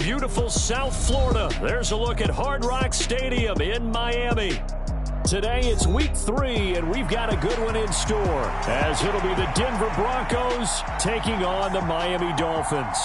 beautiful South Florida. There's a look at Hard Rock Stadium in Miami. Today it's week 3, and we've got a good one in store, as it'll be the Denver Broncos taking on the Miami Dolphins.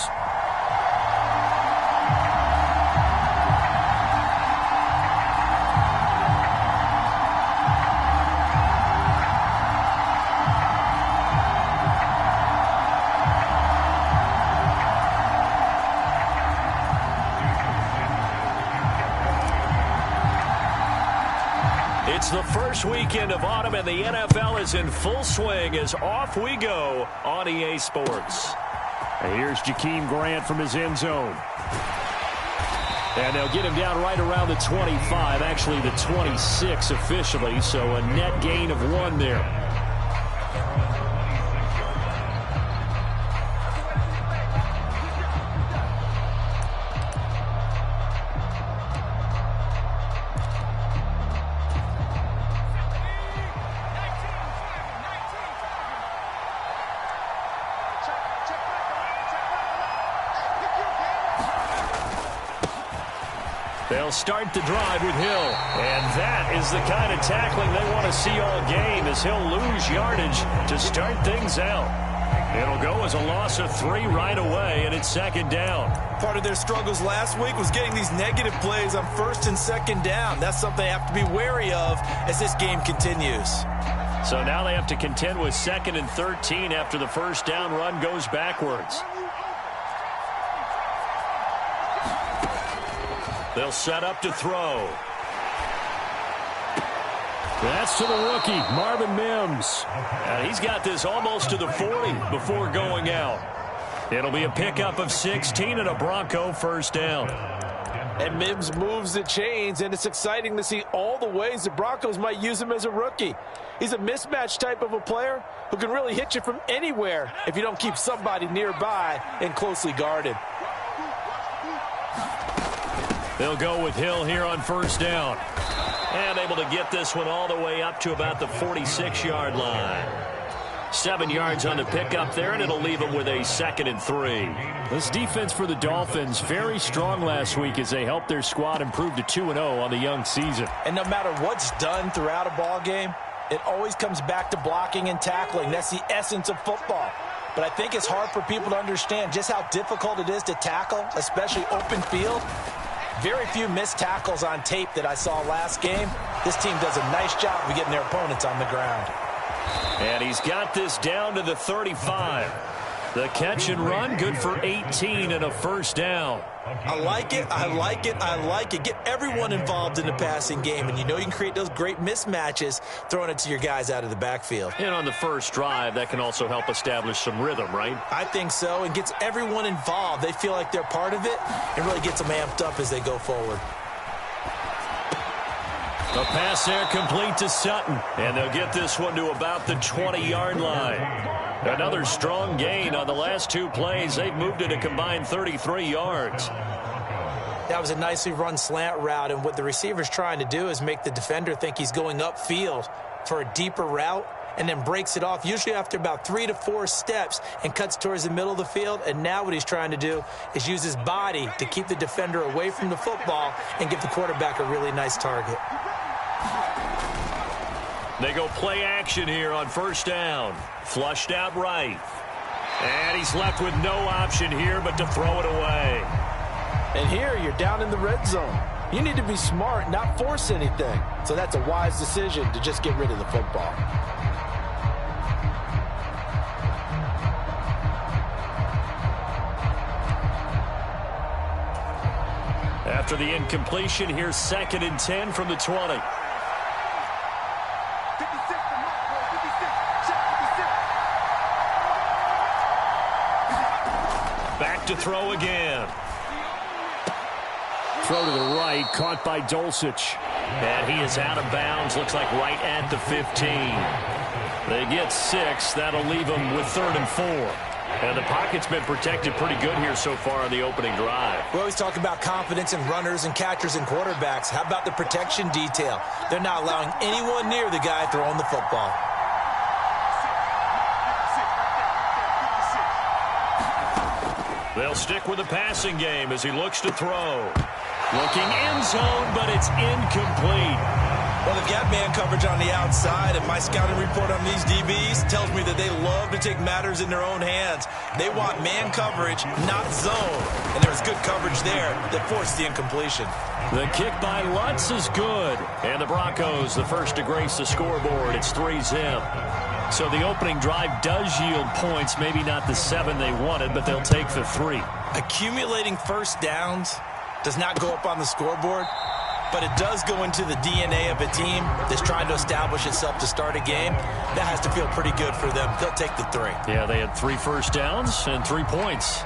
It's the first weekend of autumn, and the NFL is in full swing as off we go on EA Sports. And here's Jakeem Grant from his end zone. And they'll get him down right around the 25, actually the 26 officially, so a net gain of 1 there. They'll start the drive with Hill. And that is the kind of tackling they want to see all game, as he'll lose yardage to start things out. It'll go as a loss of 3 right away, and it's second down. Part of their struggles last week was getting these negative plays on first and second down. That's something they have to be wary of as this game continues. So now they have to contend with 2nd and 13 after the first down run goes backwards. They'll set up to throw. That's to the rookie, Marvin Mims. And he's got this almost to the 40 before going out. It'll be a pickup of 16 and a Bronco first down. And Mims moves the chains, and it's exciting to see all the ways the Broncos might use him as a rookie. He's a mismatch type of a player who can really hit you from anywhere if you don't keep somebody nearby and closely guarded. They'll go with Hill here on first down. And able to get this one all the way up to about the 46-yard line. 7 yards on the pickup there, and it'll leave them with a 2nd and 3. This defense for the Dolphins, very strong last week as they helped their squad improve to 2-0 on the young season. And no matter what's done throughout a ball game, it always comes back to blocking and tackling. That's the essence of football. But I think it's hard for people to understand just how difficult it is to tackle, especially open field. Very few missed tackles on tape that I saw last game. This team does a nice job of getting their opponents on the ground. And he's got this down to the 35. The catch and run, good for 18 and a first down. I like it, I like it, I like it. Get everyone involved in the passing game, and you know you can create those great mismatches throwing it to your guys out of the backfield. And on the first drive, that can also help establish some rhythm, right? I think so, and gets everyone involved. They feel like they're part of it and really gets them amped up as they go forward. A pass there complete to Sutton, and they'll get this one to about the 20-yard line. Another strong gain on the last 2 plays. They've moved it a combined 33 yards. That was a nicely run slant route, and what the receiver's trying to do is make the defender think he's going upfield for a deeper route, and then breaks it off, usually after about 3 to 4 steps, and cuts towards the middle of the field. And now what he's trying to do is use his body to keep the defender away from the football and give the quarterback a really nice target. They go play action here on first down. Flushed out right. And he's left with no option here but to throw it away. And here you're down in the red zone. You need to be smart, not force anything. So that's a wise decision to just get rid of the football. After the incompletion, here's 2nd and 10 from the 20. Back to throw again. Throw to the right, caught by Dulcich. And he is out of bounds, looks like right at the 15. They get 6. That'll leave them with 3rd and 4. And the pocket's been protected pretty good here so far on the opening drive. We always talk about confidence in runners and catchers and quarterbacks. How about the protection detail? They're not allowing anyone near the guy throwing the football. They'll stick with the passing game as he looks to throw. Looking end zone, but it's incomplete. Well, they've got man coverage on the outside, and my scouting report on these DBs tells me that they love to take matters in their own hands. They want man coverage, not zone. And there was good coverage there that forced the incompletion. The kick by Lutz is good. And the Broncos, the first to grace the scoreboard. It's 3-zip. So the opening drive does yield points, maybe not the 7 they wanted, but they'll take the 3. Accumulating first downs does not go up on the scoreboard, but it does go into the DNA of a team that's trying to establish itself to start a game. That has to feel pretty good for them. They'll take the 3. Yeah, they had 3 first downs and 3 points.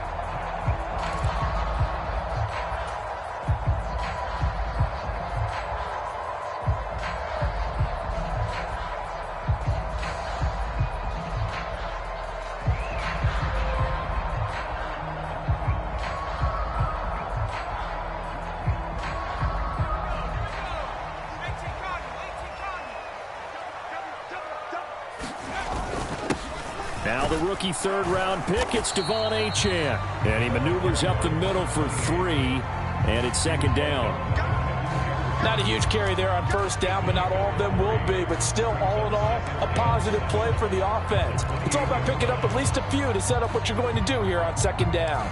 Now the rookie third-round pick, it's Devon Achane. And he maneuvers up the middle for 3, and it's second down. Not a huge carry there on first down, but not all of them will be. But still, all in all, a positive play for the offense. It's all about picking up at least a few to set up what you're going to do here on second down.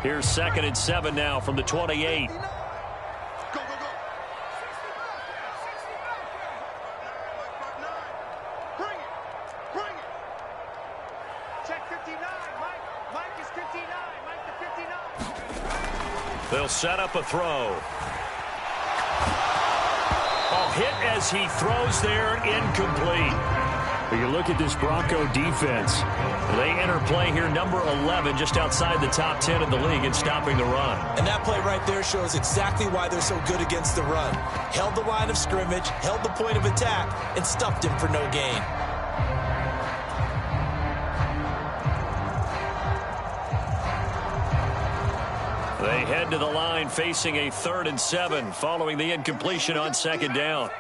Here's 2nd and 7 now from the 28. Go, go, go. Bring it. Bring it. Check 59. Mike is 59. Mike to 59. They'll set up a throw. A hit as he throws there, incomplete. You look at this Bronco defense. They enter play here number 11, just outside the top 10 in the league in stopping the run. And that play right there shows exactly why they're so good against the run. Held the line of scrimmage, held the point of attack, and stuffed him for no gain. They head to the line facing a 3rd and 7 following the incompletion on second down.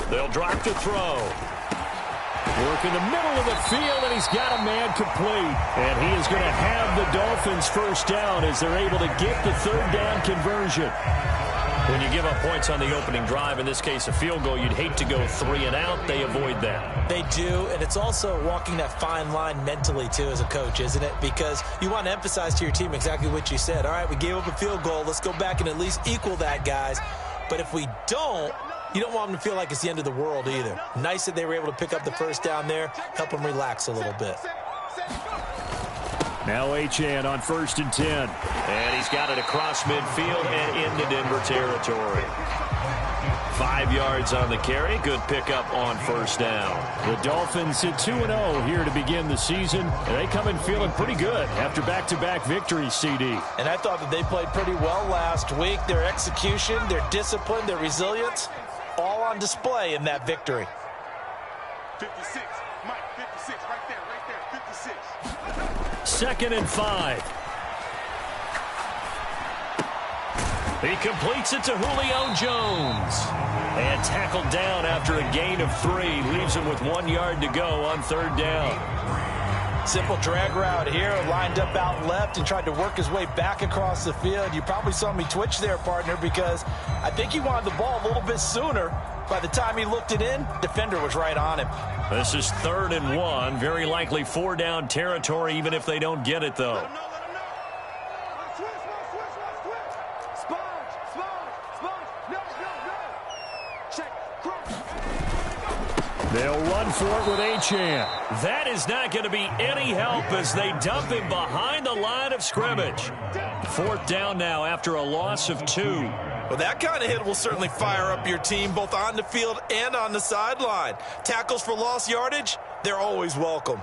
They'll drop the throw. Work in the middle of the field, and he's got a man complete. And he is going to have the Dolphins first down as they're able to get the 3rd down conversion. When you give up points on the opening drive, in this case a field goal, you'd hate to go 3 and out. They avoid that. They do, and it's also walking that fine line mentally, too, as a coach, isn't it? Because you want to emphasize to your team exactly what you said. All right, we gave up a field goal. Let's go back and at least equal that, guys. But if we don't, you don't want them to feel like it's the end of the world either. Nice that they were able to pick up the first down there, help them relax a little bit. Now Achane on 1st and 10. And he's got it across midfield and into Denver territory. 5 yards on the carry. Good pickup on first down. The Dolphins sit 2-0 here to begin the season. And they come in feeling pretty good after back-to-back victories, CD. And I thought that they played pretty well last week. Their execution, their discipline, their resilience, all on display in that victory. 56. Mike, 56. Right there, 56. 2nd and 5. He completes it to Julio Jones. And tackled down after a gain of 3. Leaves him with 1 yard to go on 3rd down. Simple drag route here. Lined up out left and tried to work his way back across the field. You probably saw me twitch there, partner, because I think he wanted the ball a little bit sooner. By the time he looked it in, defender was right on him. This is 3rd and 1. Very likely 4 down territory, even if they don't get it, though. They'll run for it with Achane. That is not going to be any help as they dump him behind the line of scrimmage. 4th down now after a loss of 2. Well, that kind of hit will certainly fire up your team both on the field and on the sideline. Tackles for lost yardage, they're always welcome.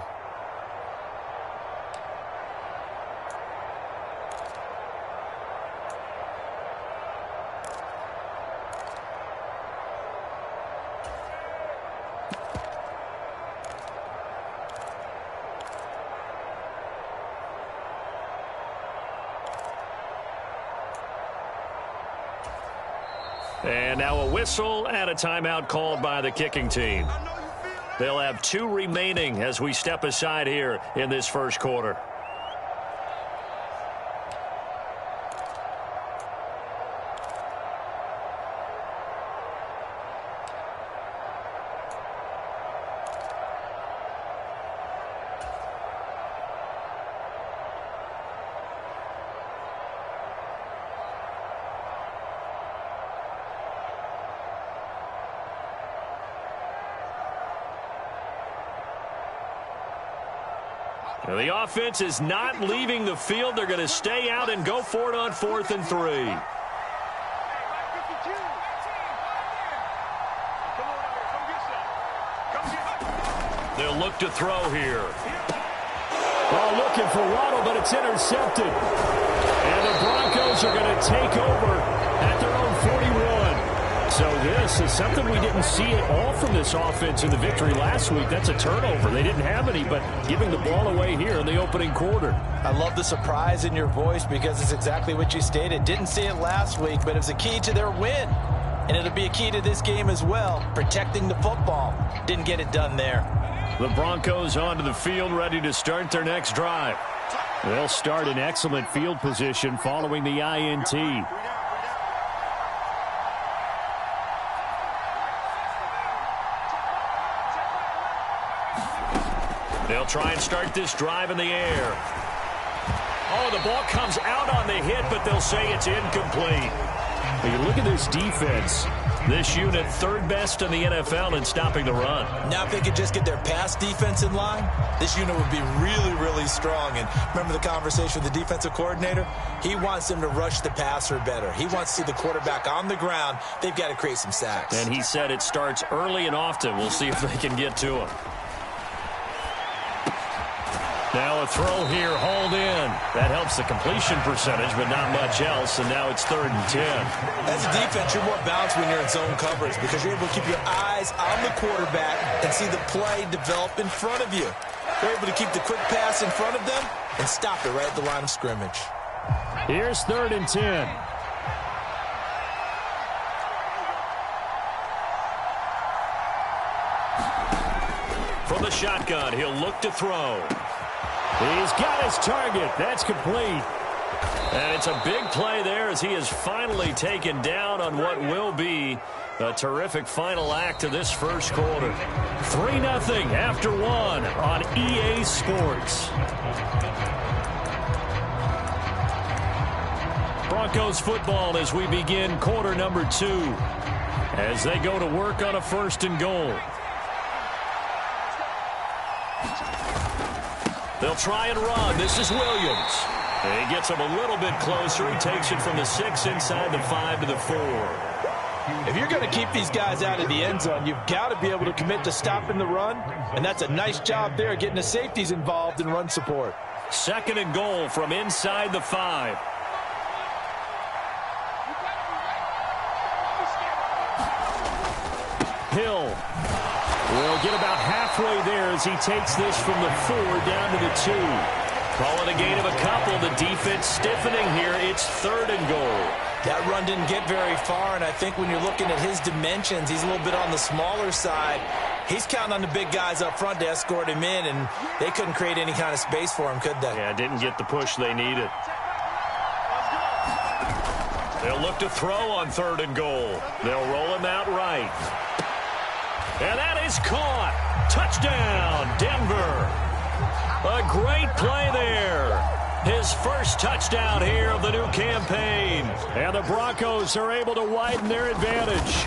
And now a whistle and a timeout called by the kicking team. They'll have 2 remaining as we step aside here in this first quarter. Now the offense is not leaving the field. They're going to stay out and go for it on 4th and 3. They'll look to throw here. Ball looking for Waddle, but it's intercepted. And the Broncos are going to take over at their own 41. So this is something we didn't see at all from this offense in the victory last week. That's a turnover. They didn't have any, but giving the ball away here in the opening quarter. I love the surprise in your voice because it's exactly what you stated. Didn't see it last week, but it was a key to their win. And it'll be a key to this game as well, protecting the football. Didn't get it done there. The Broncos onto the field, ready to start their next drive. They'll start in excellent field position following the INT. They'll try and start this drive in the air. Oh, the ball comes out on the hit, but they'll say it's incomplete. When you look at this defense, this unit 3rd best in the NFL in stopping the run. Now if they could just get their pass defense in line, this unit would be really, really strong. And remember the conversation with the defensive coordinator? He wants them to rush the passer better. He wants to see the quarterback on the ground. They've got to create some sacks. And he said it starts early and often. We'll see if they can get to him. Now a throw here, hauled in. That helps the completion percentage, but not much else, and now it's 3rd and 10. As a defense, you're more balanced when you're in zone coverage because you're able to keep your eyes on the quarterback and see the play develop in front of you. You're able to keep the quick pass in front of them and stop it right at the line of scrimmage. Here's 3rd and 10. From the shotgun, he'll look to throw. He's got his target. That's complete. And it's a big play there as he is finally taken down on what will be a terrific final act of this first quarter. 3-0 after 1 on EA Sports. Broncos football as we begin quarter number 2 as they go to work on a 1st and goal. They'll try and run. This is Williams. And he gets him a little bit closer. He takes it from the 6 inside the 5 to the 4. If you're going to keep these guys out of the end zone, you've got to be able to commit to stopping the run. And that's a nice job there, getting the safeties involved in run support. 2nd and goal from inside the 5. Hill will get about halfway there as he takes this from the 4 down to the 2. Call it a gain of a couple. The defense stiffening here. It's 3rd and goal. That run didn't get very far, and I think when you're looking at his dimensions, he's a little bit on the smaller side. He's counting on the big guys up front to escort him in, and they couldn't create any kind of space for him, could they? Yeah, didn't get the push they needed. They'll look to throw on 3rd and goal. They'll roll him out right. And that is caught. Touchdown, Denver. A great play there. His first touchdown here of the new campaign. And the Broncos are able to widen their advantage.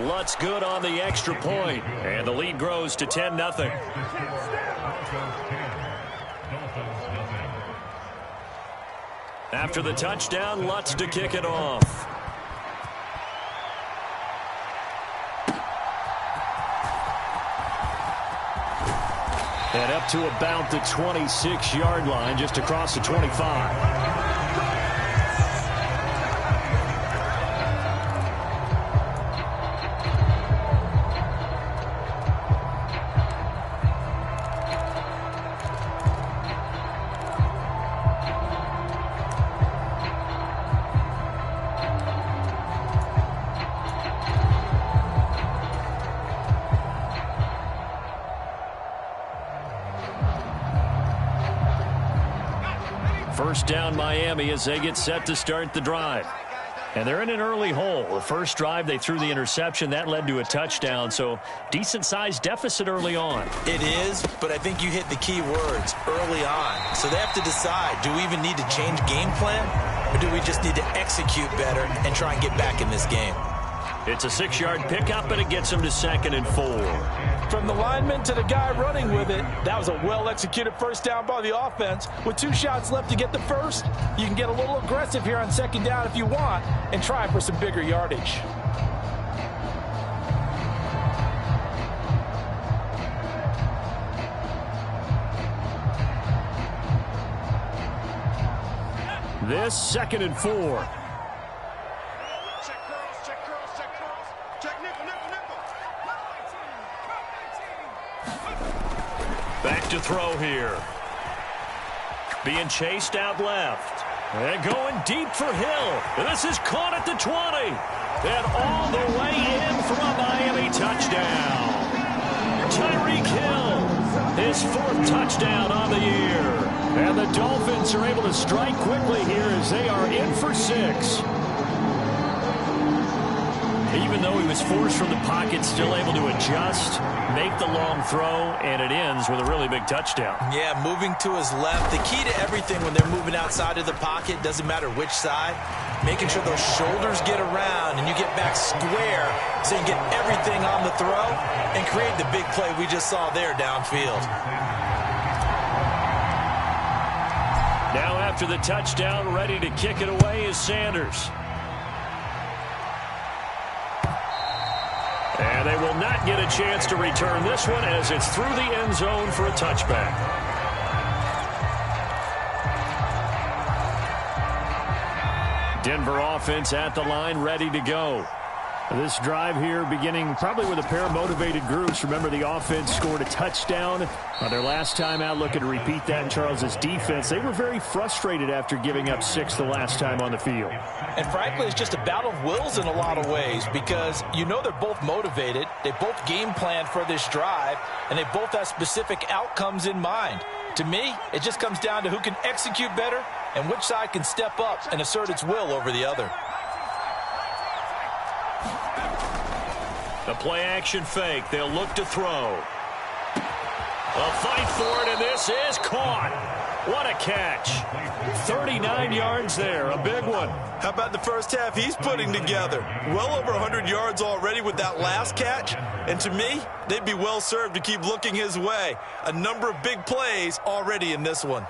Lutz good on the extra point. And the lead grows to 10-0. After the touchdown, Lutz to kick it off. And up to about the 26-yard line, just across the 25. First down Miami as they get set to start the drive. And they're in an early hole. The first drive, they threw the interception. That led to a touchdown, so decent-sized deficit early on. It is, but I think you hit the key words, early on. So they have to decide, do we even need to change game plan, or do we just need to execute better and try and get back in this game? It's a 6-yard pickup, and it gets them to 2nd and 4. From the lineman to the guy running with it, that was a well-executed first down by the offense. With 2 shots left to get the first, you can get a little aggressive here on 2nd down if you want and try for some bigger yardage. This 2nd and 4. Back to throw here. Being chased out left. And going deep for Hill. And this is caught at the 20. And all the way in for a Miami touchdown. Tyreek Hill, his 4th touchdown on the year. And the Dolphins are able to strike quickly here as they are in for 6. Even though he was forced from the pocket, still able to adjust, make the long throw, and it ends with a really big touchdown. Yeah, moving to his left. The key to everything when they're moving outside of the pocket, doesn't matter which side, making sure those shoulders get around and you get back square so you get everything on the throw and create the big play we just saw there downfield. Now after the touchdown, ready to kick it away is Sanders. And they will not get a chance to return this one as it's through the end zone for a touchback. Denver offense at the line, ready to go. This drive here beginning probably with a pair of motivated groups. Remember, the offense scored a touchdown on their last time out, looking to repeat that in Charles's defense. They were very frustrated after giving up 6 the last time on the field. And frankly, it's just a battle of wills in a lot of ways because you know they're both motivated. They both game planned for this drive, and they both have specific outcomes in mind. To me, it just comes down to who can execute better and which side can step up and assert its will over the other. The play-action fake. They'll look to throw. They'll fight for it, and this is caught. What a catch. 39 yards there, a big one. How about the first half he's putting together? Well over 100 yards already with that last catch. And to me, they'd be well served to keep looking his way. A number of big plays already in this one.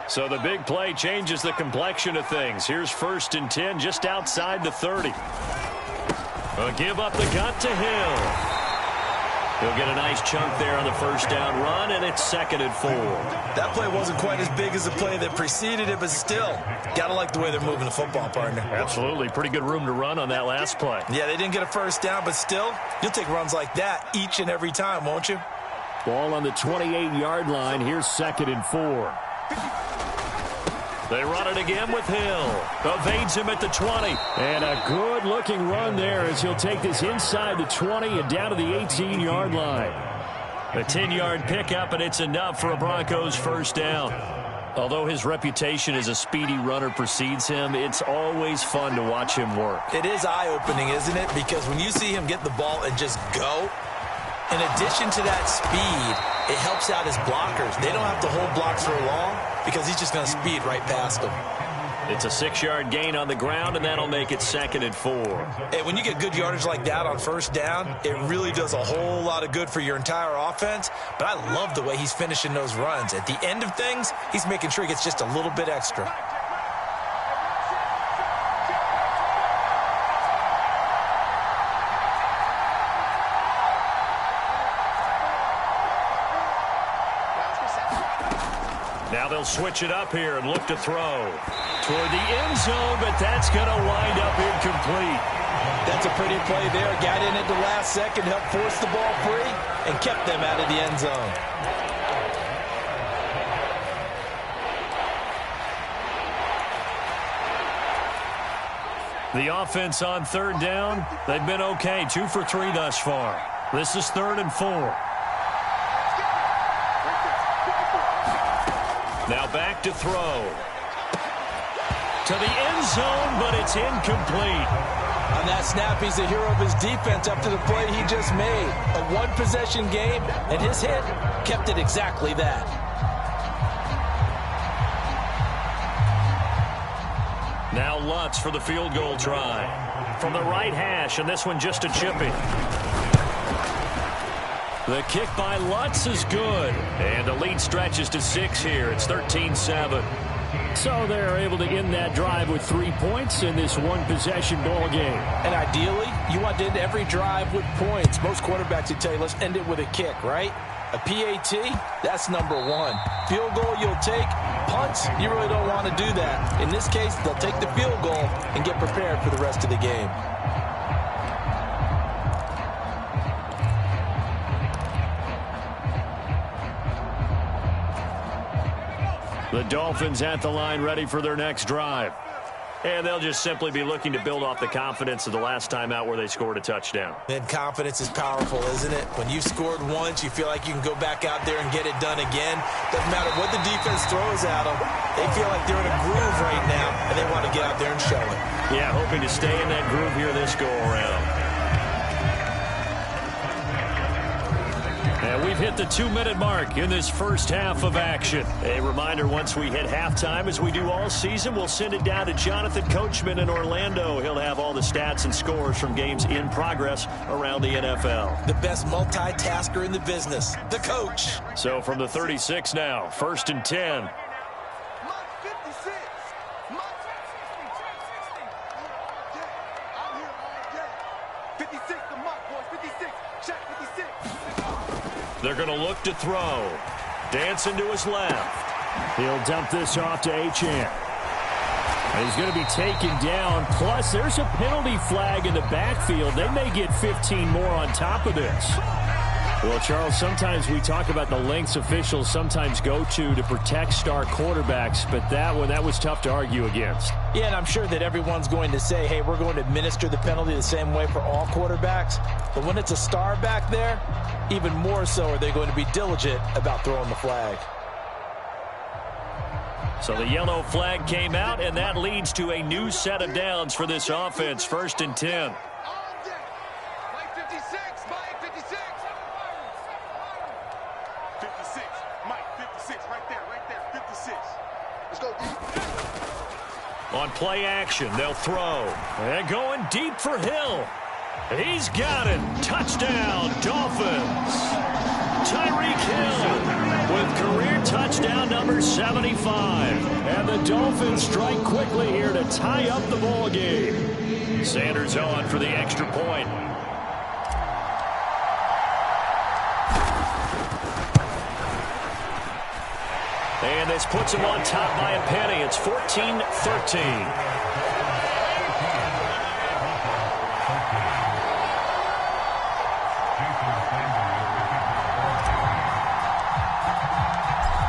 So the big play changes the complexion of things. Here's 1st and 10 just outside the 30. A give up the gut to Hill. He'll get a nice chunk there on the first down run, and it's 2nd and 4. That play wasn't quite as big as the play that preceded it, but still, gotta like the way they're moving the football, partner. Absolutely. Pretty good room to run on that last play. Yeah, they didn't get a first down, but still, you'll take runs like that each and every time, won't you? Ball on the 28-yard line. Here's 2nd and 4. They run it again with Hill. Evades him at the 20. And a good-looking run there as he'll take this inside the 20 and down to the 18-yard line. A 10-yard pickup, and it's enough for a Broncos first down. Although his reputation as a speedy runner precedes him, it's always fun to watch him work. It is eye-opening, isn't it? Because when you see him get the ball and just go, in addition to that speed, it helps out his blockers. They don't have to hold blocks for long because he's just going to speed right past them. It's a 6-yard gain on the ground, and that'll make it 2nd and 4. Hey, when you get good yardage like that on first down, it really does a whole lot of good for your entire offense. But I love the way he's finishing those runs. At the end of things, he's making sure he gets just a little bit extra. Now they'll switch it up here and look to throw toward the end zone, but that's going to wind up incomplete. That's a pretty play there. Got in at the last second, helped force the ball free, and kept them out of the end zone. The offense on 3rd down, they've been okay. 2 for 3 thus far. This is 3rd and 4. Now back to throw. To the end zone, but it's incomplete. On that snap, he's the hero of his defense after the play he just made. A one-possession game, and his hit kept it exactly that. Now Lutz for the field goal try. From the right hash, and this one just a chipping. The kick by Lutz is good. And the lead stretches to 6 here. It's 13-7. So they're able to end that drive with 3 points in this one-possession ball game. And ideally, you want to end every drive with points. Most quarterbacks would tell you, let's end it with a kick, right? A PAT, that's number 1. Field goal you'll take. Punts, you really don't want to do that. In this case, they'll take the field goal and get prepared for the rest of the game. The Dolphins at the line ready for their next drive. And they'll just simply be looking to build off the confidence of the last time out where they scored a touchdown. And confidence is powerful, isn't it? When you've scored once, you feel like you can go back out there and get it done again. Doesn't matter what the defense throws at them. They feel like they're in a groove right now, and they want to get out there and show it. Yeah, hoping to stay in that groove here this go-around. And we've hit the 2-minute mark in this first half of action. A reminder, once we hit halftime, as we do all season, we'll send it down to Jonathan Coachman in Orlando. He'll have all the stats and scores from games in progress around the NFL. The best multitasker in the business, the coach. So from the 36 now, 1st and 10. Mike 56. Mike 60. I'm here all day. 56 to Mike, boys. 56. Check 56. They're going to look to throw. Dancing to his left. He'll dump this off to Achane. And he's going to be taken down. Plus, there's a penalty flag in the backfield. They may get 15 more on top of this. Well, Charles, sometimes we talk about the lengths officials sometimes go to protect star quarterbacks, but that was tough to argue against. Yeah, and I'm sure that everyone's going to say, hey, we're going to administer the penalty the same way for all quarterbacks. But when it's a star back there, even more so are they going to be diligent about throwing the flag. So the yellow flag came out, and that leads to a new set of downs for this offense. 1st and 10. All day. Mike 56. Mike 56. 56. Mike 56. Right there. 56. Let's go, D. On play action, they'll throw. And going deep for Hill. He's got it. Touchdown, Dolphins. Tyreek Hill with career touchdown number 75. And the Dolphins strike quickly here to tie up the ball game. Sanders on for the extra point. And this puts him on top by a penny. It's 14-13.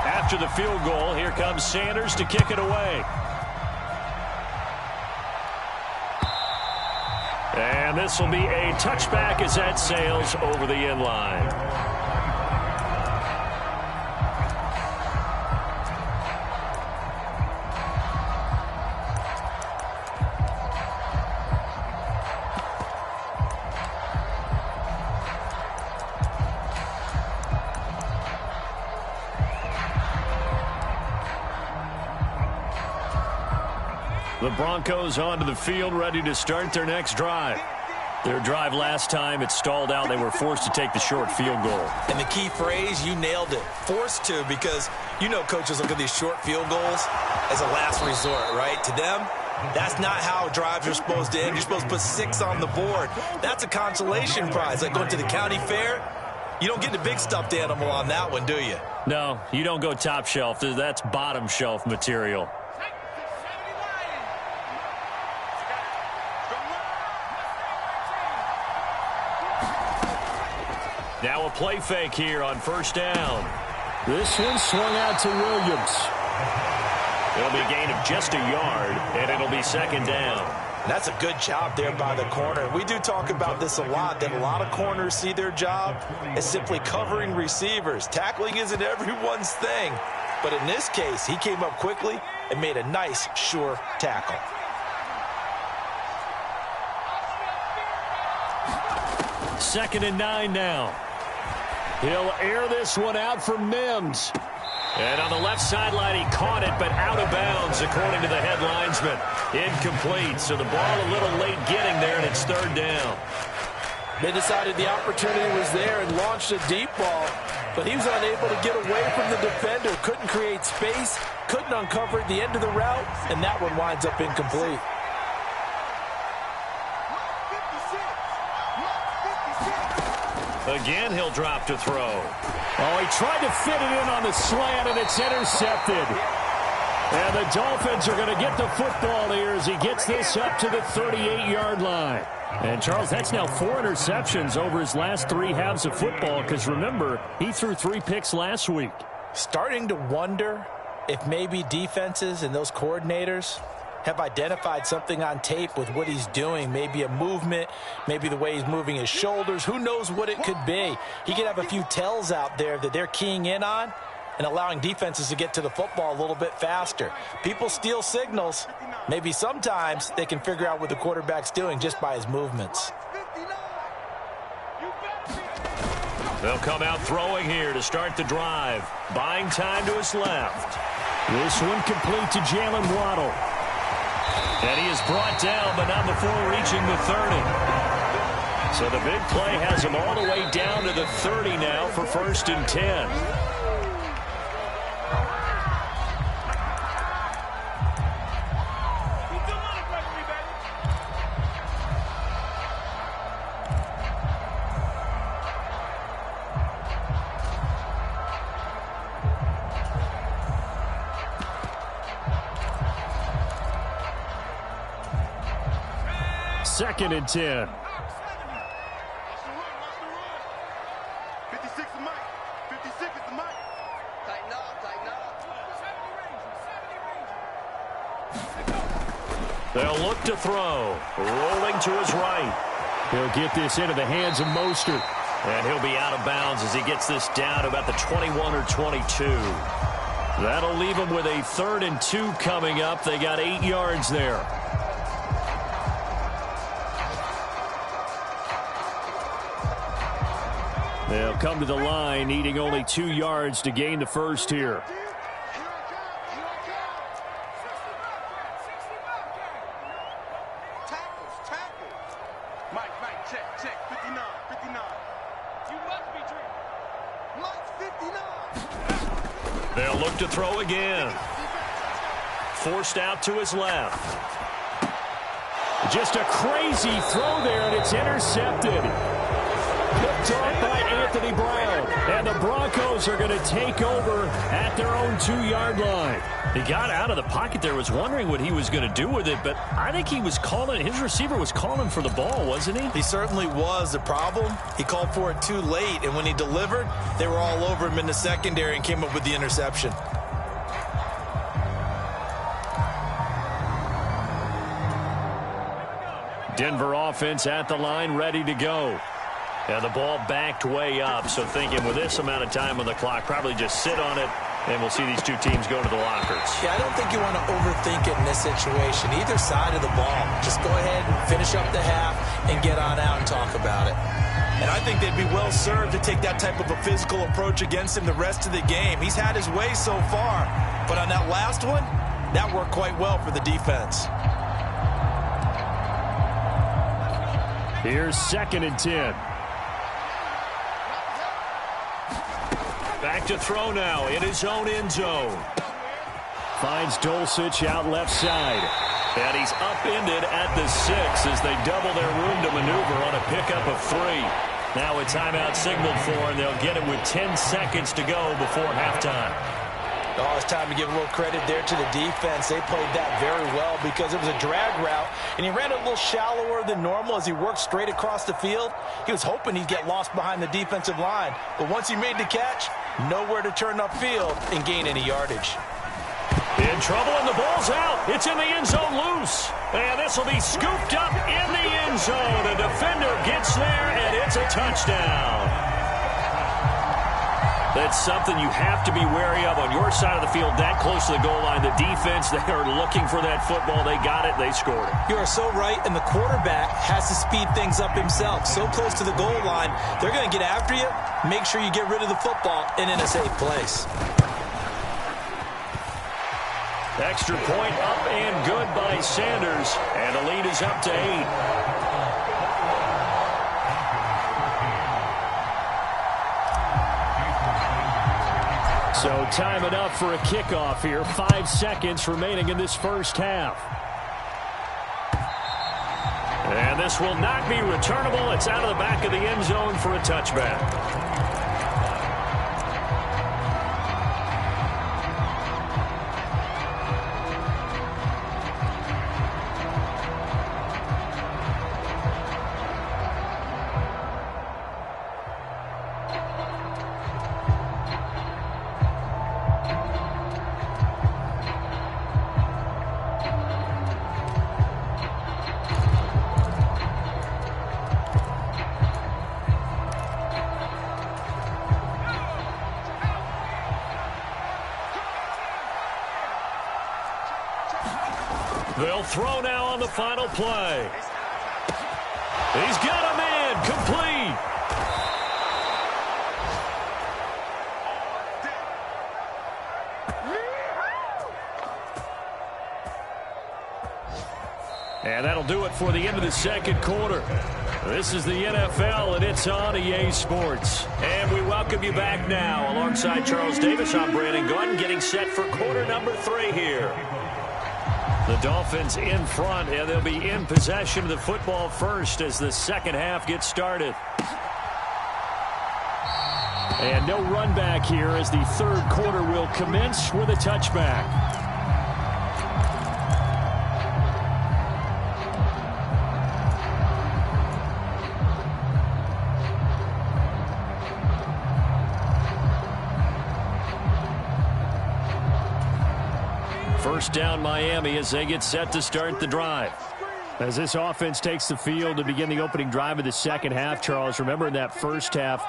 After the field goal, here comes Sanders to kick it away. And this will be a touchback as that sails over the end line. The Broncos onto the field, ready to start their next drive. Their drive last time, it stalled out. They were forced to take the short field goal. And the key phrase, you nailed it. Forced to, because you know coaches look at these short field goals as a last resort, right? To them, that's not how drives are supposed to end. You're supposed to put 6 on the board. That's a consolation prize. Like going to the county fair, you don't get the big stuffed animal on that one, do you? No, you don't go top shelf. That's bottom shelf material. Now a play fake here on 1st down. This one swung out to Williams. It'll be a gain of just a yard, and it'll be 2nd down. That's a good job there by the corner. We do talk about this a lot, that a lot of corners see their job as simply covering receivers. Tackling isn't everyone's thing. But in this case, he came up quickly and made a nice, sure tackle. Second and 9 now. He'll air this one out for Mims. And on the left sideline, he caught it, but out of bounds, according to the head linesman. Incomplete, so the ball a little late getting there, and it's third down. They decided the opportunity was there and launched a deep ball, but he was unable to get away from the defender, couldn't create space, couldn't uncover at the end of the route, and that one winds up incomplete. Again, he'll drop to throw. Oh, he tried to fit it in on the slant, and it's intercepted. And the Dolphins are going to get the football here as he gets this up to the 38-yard line. And, Charles, that's now 4 interceptions over his last 3 halves of football because, remember, he threw 3 picks last week. Starting to wonder if maybe defenses and those coordinators have identified something on tape with what he's doing. Maybe a movement, maybe the way he's moving his shoulders. Who knows what it could be? He could have a few tells out there that they're keying in on and allowing defenses to get to the football a little bit faster. People steal signals. Maybe sometimes they can figure out what the quarterback's doing just by his movements. They'll come out throwing here to start the drive. Buying time to his left. This one complete to Jalen Waddle. And he is brought down, but not before reaching the 30. So the big play has him all the way down to the 30 now for 1st and 10. Second and 10. 56 is Mike. 56 is the Mike. Tighten up, tighten up. They'll look to throw. Rolling to his right. He'll get this into the hands of Mostert. And he'll be out of bounds as he gets this down to about the 21 or 22. That'll leave him with a 3rd and 2 coming up. They got 8 yards there. They'll come to the line, needing only 2 yards to gain the first here. Tackles. Mike, check. 59. You must be dreaming. Mike's 59. They'll look to throw again. Forced out to his left. Just a crazy throw there, and it's intercepted. Picked off by Anthony Brown. And the Broncos are going to take over at their own 2-yard line. He got out of the pocket there, was wondering what he was going to do with it, but I think he was calling, his receiver was calling for the ball, wasn't he? He certainly was. The problem, he called for it too late, and when he delivered, they were all over him in the secondary and came up with the interception. Denver offense at the line, ready to go. And the ball backed way up, so thinking with this amount of time on the clock, probably just sit on it, and we'll see these two teams go to the lockers. Yeah, I don't think you want to overthink it in this situation. Either side of the ball. Just go ahead and finish up the half and get on out and talk about it. And I think they'd be well served to take that type of a physical approach against him the rest of the game. He's had his way so far, but on that last one, that worked quite well for the defense. Here's 2nd and 10. Back to throw now in his own end zone. Finds Dulcich out left side. And he's upended at the 6 as they double their room to maneuver on a pickup of 3. Now a timeout signaled for, and they'll get it with 10 seconds to go before halftime. Oh, it's time to give a little credit there to the defense. They played that very well because it was a drag route, and he ran it a little shallower than normal as he worked straight across the field. He was hoping he'd get lost behind the defensive line, but once he made the catch, nowhere to turn upfield and gain any yardage. In trouble, and the ball's out. It's in the end zone loose. And this will be scooped up in the end zone. A defender gets there, and it's a touchdown. That's something you have to be wary of on your side of the field, that close to the goal line. The defense, they are looking for that football. They got it. They scored it. You are so right, and the quarterback has to speed things up himself. So close to the goal line, they're going to get after you. Make sure you get rid of the football and in a safe place. Extra point up and good by Sanders, and the lead is up to 8. So time enough for a kickoff here. 5 seconds remaining in this first half. And this will not be returnable. It's out of the back of the end zone for a touchback. They'll throw now on the final play. He's got a man, complete. And that'll do it for the end of the second quarter. This is the NFL, and it's on EA Sports. And we welcome you back now. Alongside Charles Davis, I'm Brandon Gordon, getting set for quarter number 3 here. The Dolphins in front, and they'll be in possession of the football first as the second half gets started. And no run back here as the third quarter will commence with a touchback. First down Miami as they get set to start the drive. As this offense takes the field to begin the opening drive of the second half, Charles, remember in that first half,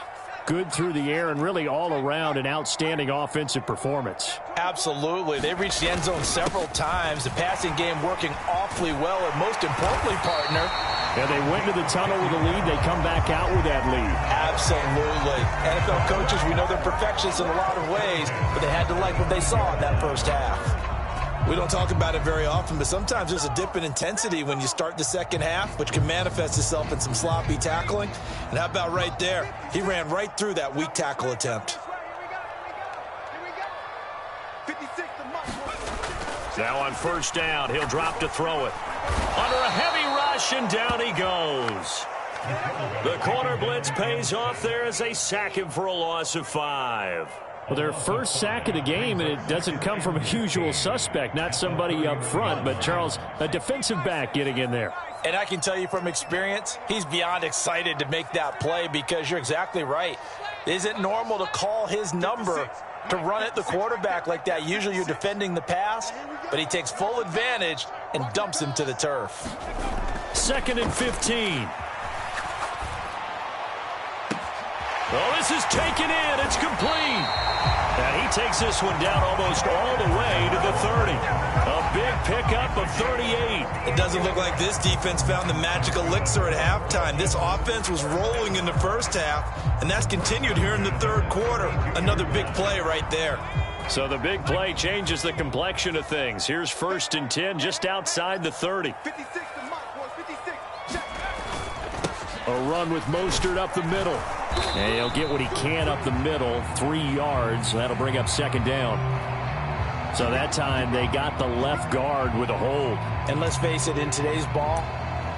good through the air and really all around an outstanding offensive performance. Absolutely. They reached the end zone several times. The passing game working awfully well, and most importantly, partner. Yeah, they went to the tunnel with a lead. They come back out with that lead. Absolutely. NFL coaches, we know they're perfectionists in a lot of ways, but they had to like what they saw in that first half. We don't talk about it very often, but sometimes there's a dip in intensity when you start the second half, which can manifest itself in some sloppy tackling. And how about right there? He ran right through that weak tackle attempt. Now on first down, he'll drop to throw it. Under a heavy rush, and down he goes. The corner blitz pays off there as they sack him for a loss of 5. Well, their first sack of the game, and it doesn't come from a usual suspect, not somebody up front, but Charles, a defensive back getting in there. And I can tell you from experience, he's beyond excited to make that play because you're exactly right. It isn't normal to call his number to run at the quarterback like that. Usually you're defending the pass, but he takes full advantage and dumps him to the turf. 2nd and 15. Oh, this is taken in. It's complete. And he takes this one down almost all the way to the 30. A big pickup of 38. It doesn't look like this defense found the magic elixir at halftime. This offense was rolling in the first half, and that's continued here in the third quarter. Another big play right there. So the big play changes the complexion of things. Here's 1st and 10 just outside the 30. 56 to Mike, boys, 56. Check. A run with Mostert up the middle. And he'll get what he can up the middle, 3 yards. That'll bring up 2nd down. So that time they got the left guard with a hold. And let's face it, in today's ball,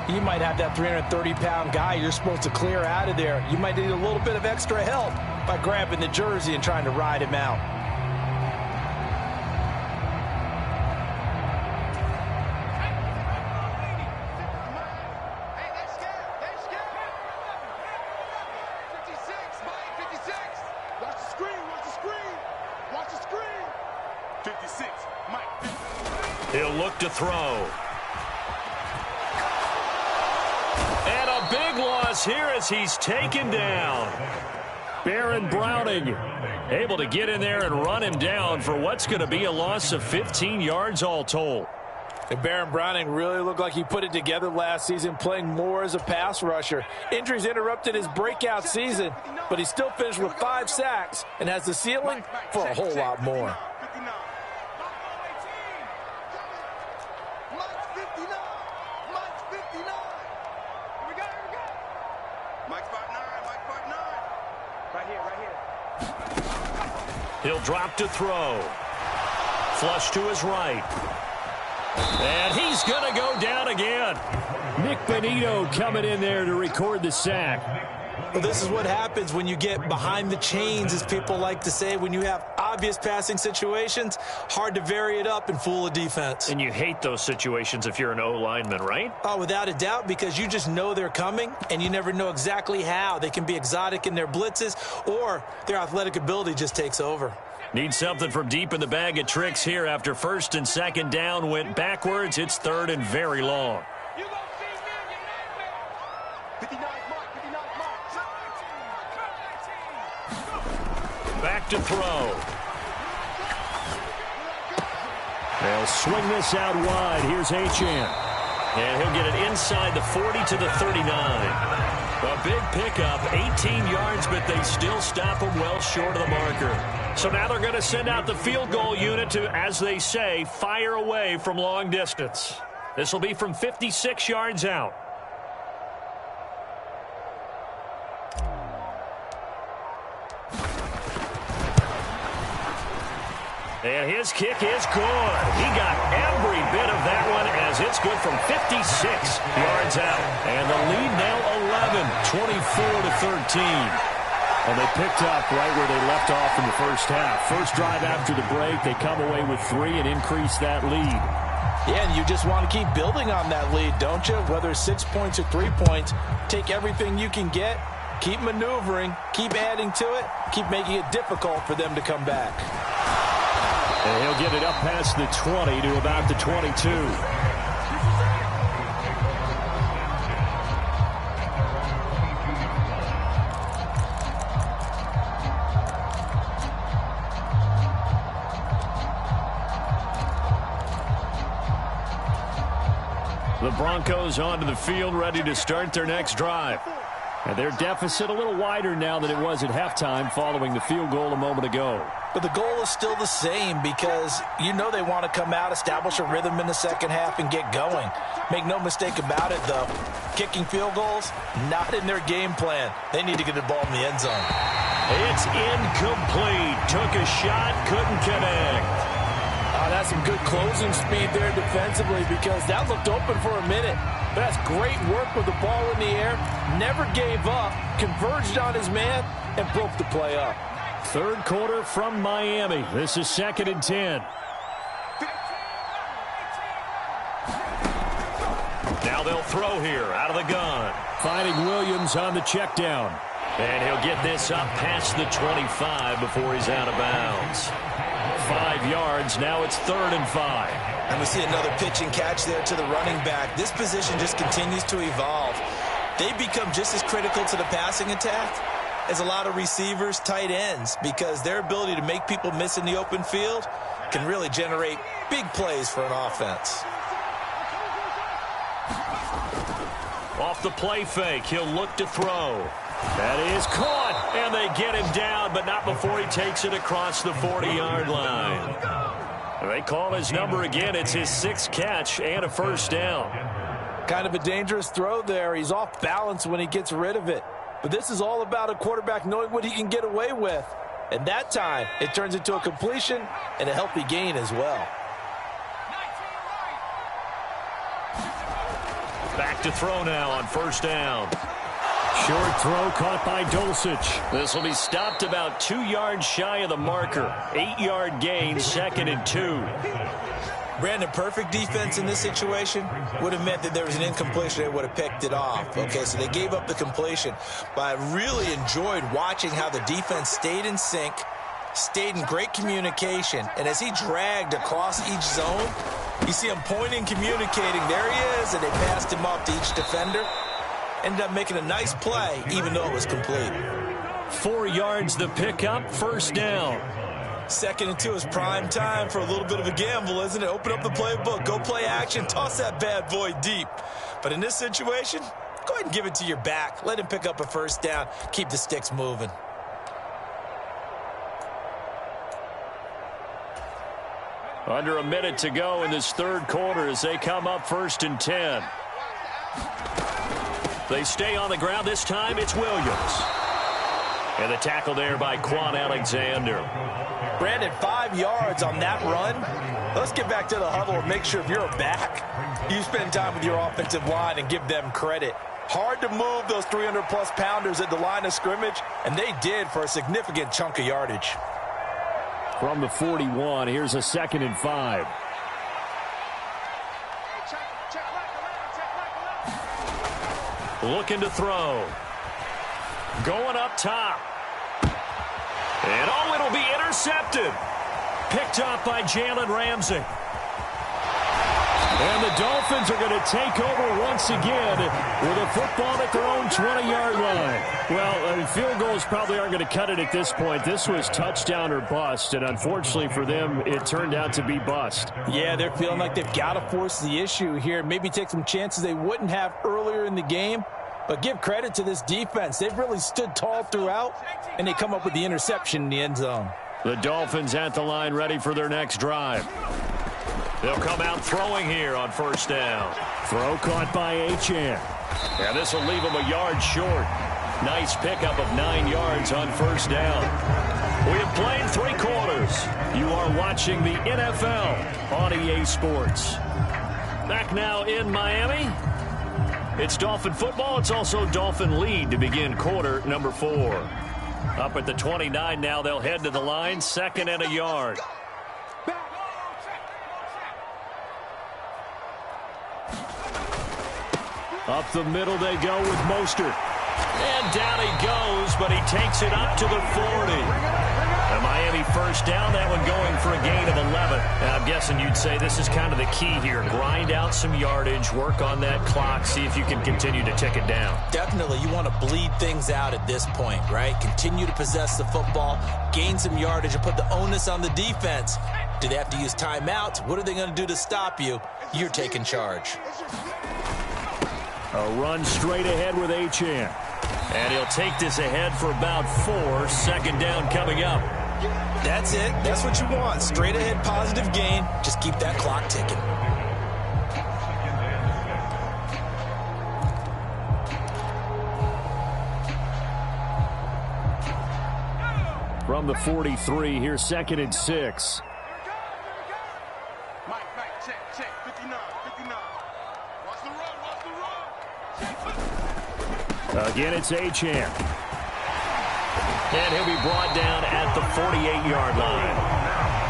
you might have that 330-pound guy you're supposed to clear out of there. You might need a little bit of extra help by grabbing the jersey and trying to ride him out. He'll look to throw. And a big loss here as he's taken down. Baron Browning able to get in there and run him down for what's going to be a loss of 15 yards all told. And Baron Browning really looked like he put it together last season, playing more as a pass rusher. Injuries interrupted his breakout season, but he still finished with 5 sacks and has the ceiling for a whole lot more. He'll drop to throw. Flush to his right. And he's going to go down again. Nick Benito coming in there to record the sack. Well, this is what happens when you get behind the chains, as people like to say. When you have obvious passing situations, hard to vary it up and fool a defense. And you hate those situations if you're an O-lineman, right? Oh, without a doubt, because you just know they're coming, and you never know exactly how. They can be exotic in their blitzes, or their athletic ability just takes over. Need something from deep in the bag of tricks here after first and second down went backwards. It's third and very long. Back to throw. They'll swing this out wide. Here's Achane. And he'll get it inside the 40 to the 39. A big pickup, 18 yards, but they still stop him well short of the marker. So now they're going to send out the field goal unit to, as they say, fire away from long distance. This will be from 56 yards out. And his kick is good. He got every bit of that one as it's good from 56 yards out. And the lead now 11, 24-13. And they picked up right where they left off in the first half. First drive after the break, they come away with 3 and increase that lead. Yeah, and you just want to keep building on that lead, don't you? Whether it's 6 points or 3 points, take everything you can get, keep maneuvering, keep adding to it, keep making it difficult for them to come back. And he'll get it up past the 20 to about the 22. The Broncos onto the field, ready to start their next drive. And their deficit a little wider now than it was at halftime following the field goal a moment ago. But the goal is still the same because you know they want to come out, establish a rhythm in the second half, and get going. Make no mistake about it, though. Kicking field goals, not in their game plan. They need to get the ball in the end zone. It's incomplete. Took a shot, couldn't connect. That's some good closing speed there defensively because that looked open for a minute. But that's great work with the ball in the air. Never gave up, converged on his man, and broke the play up. Third quarter from Miami. This is 2nd and 10. Now they'll throw here out of the gun. Finding Williams on the check down. And he'll get this up past the 25 before he's out of bounds. 5 yards. Now it's 3rd and 5. And we see another pitch and catch there to the running back. This position just continues to evolve. They become just as critical to the passing attack as a lot of receivers, tight ends, because their ability to make people miss in the open field can really generate big plays for an offense. Off the play fake, he'll look to throw. That is caught, and they get him down, but not before he takes it across the 40-yard line. They call his number again. It's his 6th catch and a first down. Kind of a dangerous throw there. He's off balance when he gets rid of it. But this is all about a quarterback knowing what he can get away with. And that time, it turns into a completion and a healthy gain as well. Back to throw now on first down. Short throw caught by Dulcich. This will be stopped about 2 yards shy of the marker. 8-yard gain, 2nd and 2. Brandon, perfect defense in this situation would have meant that there was an incompletion. They would have picked it off. Okay, so they gave up the completion. But I really enjoyed watching how the defense stayed in sync, stayed in great communication. And as he dragged across each zone, you see him pointing, communicating. There he is, and they passed him off to each defender. Ended up making a nice play, even though it was complete. 4 yards the pickup, first down. 2nd and 2 is prime time for a little bit of a gamble, isn't it? Open up the playbook, go play action, toss that bad boy deep. But in this situation, go ahead and give it to your back. Let him pick up a first down. Keep the sticks moving. Under a minute to go in this third quarter as they come up 1st and 10. They stay on the ground. This time it's Williams. And the tackle there by Quan Alexander. Brandon, 5 yards on that run. Let's get back to the huddle and make sure if you're a back, you spend time with your offensive line and give them credit. Hard to move those 300-plus pounders at the line of scrimmage, and they did for a significant chunk of yardage. From the 41, here's a 2nd and 5. Looking to throw. Going up top. And oh, it'll be intercepted. Picked up by Jalen Ramsey. And the Dolphins are going to take over once again with a football at their own 20-yard line. Well, field goals probably aren't going to cut it at this point. This was touchdown or bust, and unfortunately for them, it turned out to be bust. Yeah, they're feeling like they've got to force the issue here, maybe take some chances they wouldn't have earlier in the game. But give credit to this defense. They've really stood tall throughout, and they come up with the interception in the end zone. The Dolphins at the line ready for their next drive. They'll come out throwing here on 1st down. Throw caught by Achane. And this will leave them a yard short. Nice pickup of 9 yards on 1st down. We have played 3 quarters. You are watching the NFL on EA Sports. Back now in Miami. It's Dolphin football. It's also Dolphin lead to begin quarter number 4. Up at the 29 now. They'll head to the line. 2nd and a yard. Up the middle they go with Mostert. And down he goes, but he takes it up to the 40. A Miami first down, that one going for a gain of 11. And I'm guessing you'd say this is kind of the key here. Grind out some yardage, work on that clock, see if you can continue to tick it down. Definitely, you want to bleed things out at this point, right? Continue to possess the football, gain some yardage, and put the onus on the defense. Do they have to use timeouts? What are they going to do to stop you? You're taking charge. A run straight ahead with Achane. And he'll take this ahead for about 4. 2nd down coming up. That's it. That's what you want. Straight ahead positive gain. Just keep that clock ticking. From the 43, here's 2nd and 6. Mike, check, 59. Watch the run. Again, it's Achane. And he'll be brought down at the 48-yard line.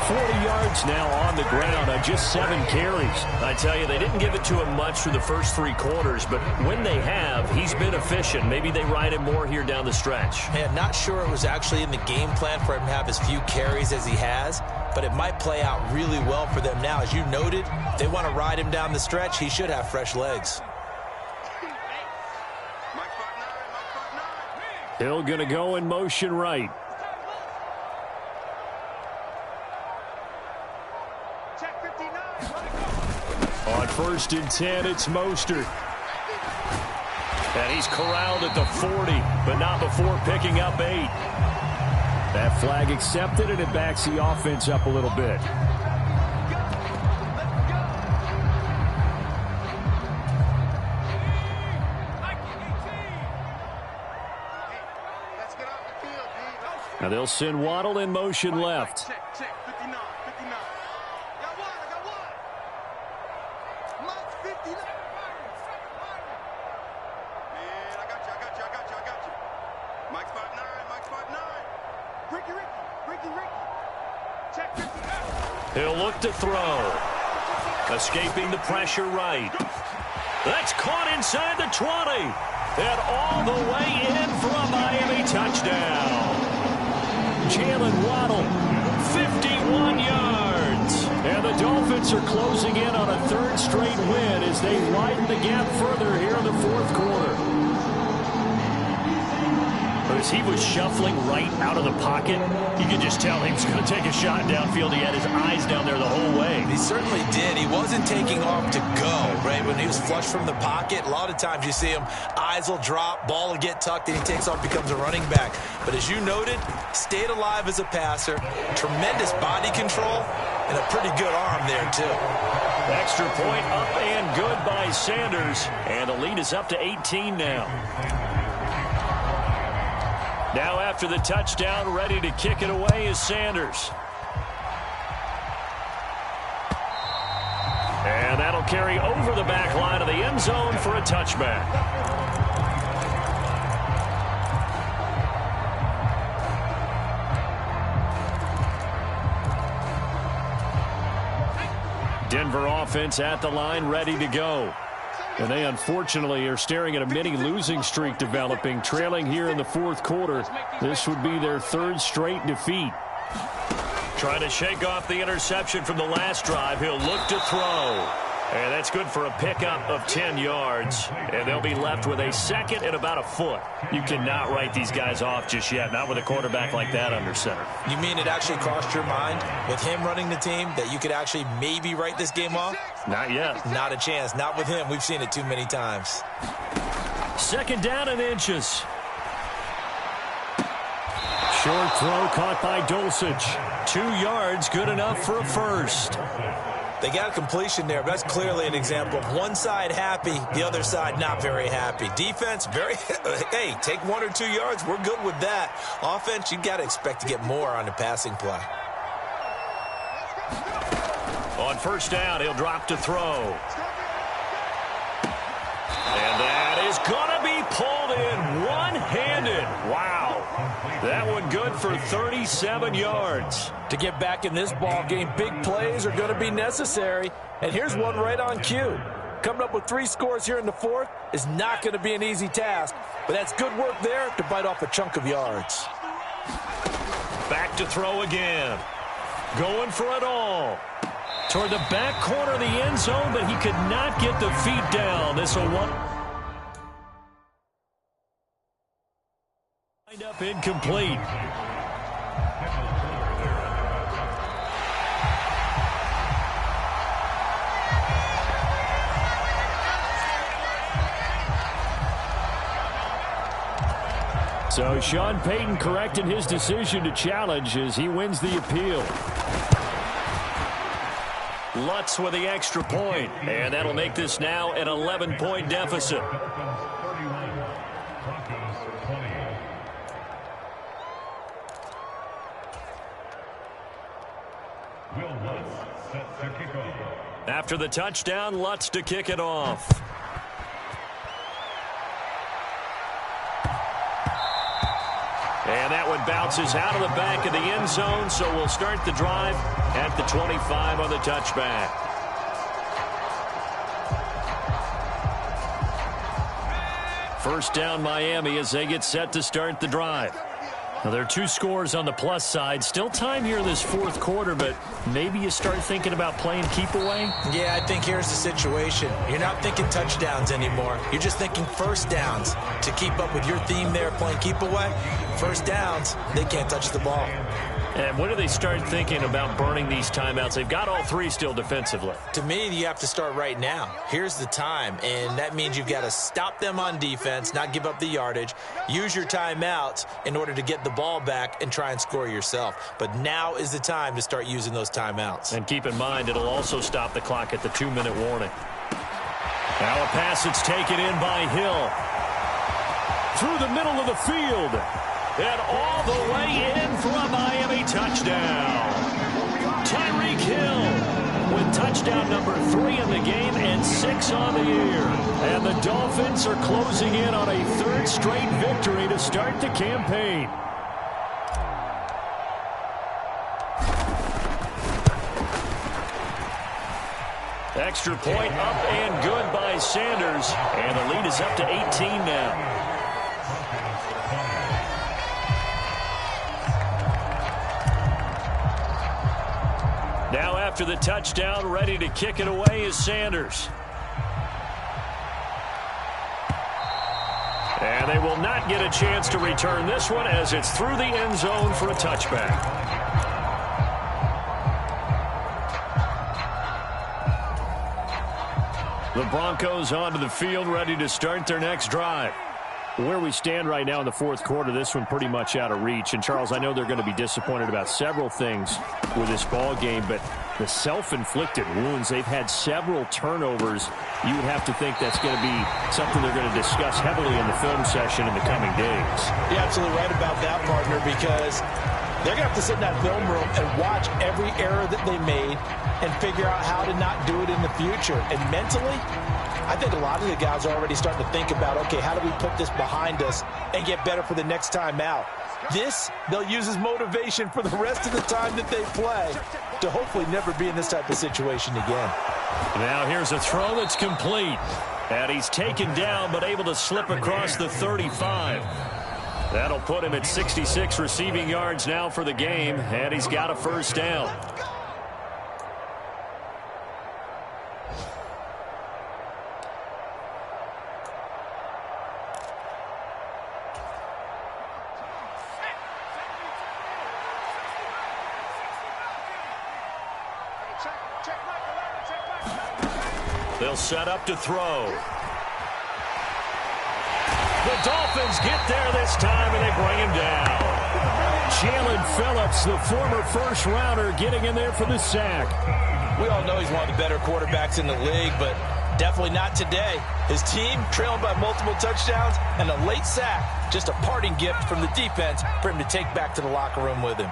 40 yards now on the ground on just 7 carries. I tell you, they didn't give it to him much through the first 3 quarters, but when they have, he's been efficient. Maybe they ride him more here down the stretch. Man, not sure it was actually in the game plan for him to have as few carries as he has, but it might play out really well for them now. As you noted, if they want to ride him down the stretch, he should have fresh legs. Hill going to go in motion right. On 1st and 10, it's Mostert. And he's corralled at the 40, but not before picking up 8. That flag accepted, and it backs the offense up a little bit. Now they'll send Waddle in motion left. Check, 59. Got one, I got one. Mike, 59. Man, I got you. Mike's 5'9". Ricky. Check 59. He'll look to throw. Escaping the pressure right. That's caught inside the 20. And all the way in for a Miami touchdown. Jalen Waddle, 51 yards. And the Dolphins are closing in on a 3rd straight win as they widen the gap further here in the 4th quarter. As he was shuffling right out of the pocket, you could just tell he was going to take a shot downfield. He had his eyes down there the whole way. He certainly did. He wasn't taking off to go, right? When he was flush from the pocket, a lot of times you see him, eyes will drop, ball will get tucked, and he takes off, becomes a running back. But as you noted, stayed alive as a passer, tremendous body control, and a pretty good arm there, too. Extra point up and good by Sanders. And the lead is up to 18 now. Now after the touchdown, ready to kick it away is Sanders. And that'll carry over the back line of the end zone for a touchback. Denver offense at the line, ready to go. And they unfortunately are staring at a mini losing streak developing, trailing here in the fourth quarter. This would be their third straight defeat. Trying to shake off the interception from the last drive. He'll look to throw. And that's good for a pickup of 10 yards. And they'll be left with a second and about a foot. You cannot write these guys off just yet, not with a quarterback like that under center. You mean it actually crossed your mind with him running the team that you could actually maybe write this game off? Not yet. Not a chance. Not with him. We've seen it too many times. Second down and inches. Short throw caught by Dulcich. 2 yards, good enough for a first. They got a completion there, but that's clearly an example of one side happy, the other side not very happy. Defense, hey, take 1 or 2 yards, we're good with that. Offense, you got to expect to get more on the passing play. On first down, he'll drop to throw. And that is going to be pulled in one-handed. Wow. That one good for 37 yards. To get back in this ball game, big plays are going to be necessary. And here's one right on cue. Coming up with 3 scores here in the fourth is not going to be an easy task, but that's good work there to bite off a chunk of yards. Back to throw again. Going for it all. Toward the back corner of the end zone, but he could not get the feet down. This will wind up incomplete. So Sean Payton corrected his decision to challenge as he wins the appeal. Lutz with the extra point, and that'll make this now an 11-point deficit. After the touchdown, Lutz to kick it off. And that one bounces out of the back of the end zone, so we'll start the drive at the 25 on the touchback. First down Miami as they get set to start the drive. Now, there are 2 scores on the plus side. Still time here in this fourth quarter, but maybe you start thinking about playing keep away? Yeah, I think here's the situation. You're not thinking touchdowns anymore. You're just thinking first downs. To keep up with your theme there, playing keep away, first downs, they can't touch the ball. And when do they start thinking about burning these timeouts? They've got all 3 still defensively. To me, you have to start right now. Here's the time, and that means you've got to stop them on defense, not give up the yardage, use your timeouts in order to get the ball back and try and score yourself. But now is the time to start using those timeouts. And keep in mind, it'll also stop the clock at the 2-minute warning. Now a pass that's taken in by Hill. Through the middle of the field. And all the way in for a Miami touchdown. Tyreek Hill with touchdown number 3 in the game and 6 on the year. And the Dolphins are closing in on a 3rd straight victory to start the campaign. Extra point up and good by Sanders. And the lead is up to 18 now. Now after the touchdown, ready to kick it away is Sanders. And And they will not get a chance to return this one as it's through the end zone for a touchback. The Broncos onto the field, ready to start their next drive. Where we stand right now in the fourth quarter, this one pretty much out of reach. And, Charles, I know they're going to be disappointed about several things with this ball game, but the self-inflicted wounds, they've had several turnovers. You would have to think that's going to be something they're going to discuss heavily in the film session in the coming days. You're absolutely right about that, partner, because they're going to have to sit in that film room and watch every error that they made and figure out how to not do it in the future. And mentally, I think a lot of the guys are already starting to think about, okay, how do we put this behind us and get better for the next time out? This, they'll use as motivation for the rest of the time that they play to hopefully never be in this type of situation again. Now here's a throw that's complete. And he's taken down but able to slip across the 35. That'll put him at 66 receiving yards now for the game, and he's got a first down. They'll set up to throw. The Dolphins get there this time, and they bring him down. Jalen Phillips, the former first-rounder, getting in there for the sack. We all know he's one of the better quarterbacks in the league, but definitely not today. His team trailing by multiple touchdowns and a late sack. Just a parting gift from the defense for him to take back to the locker room with him.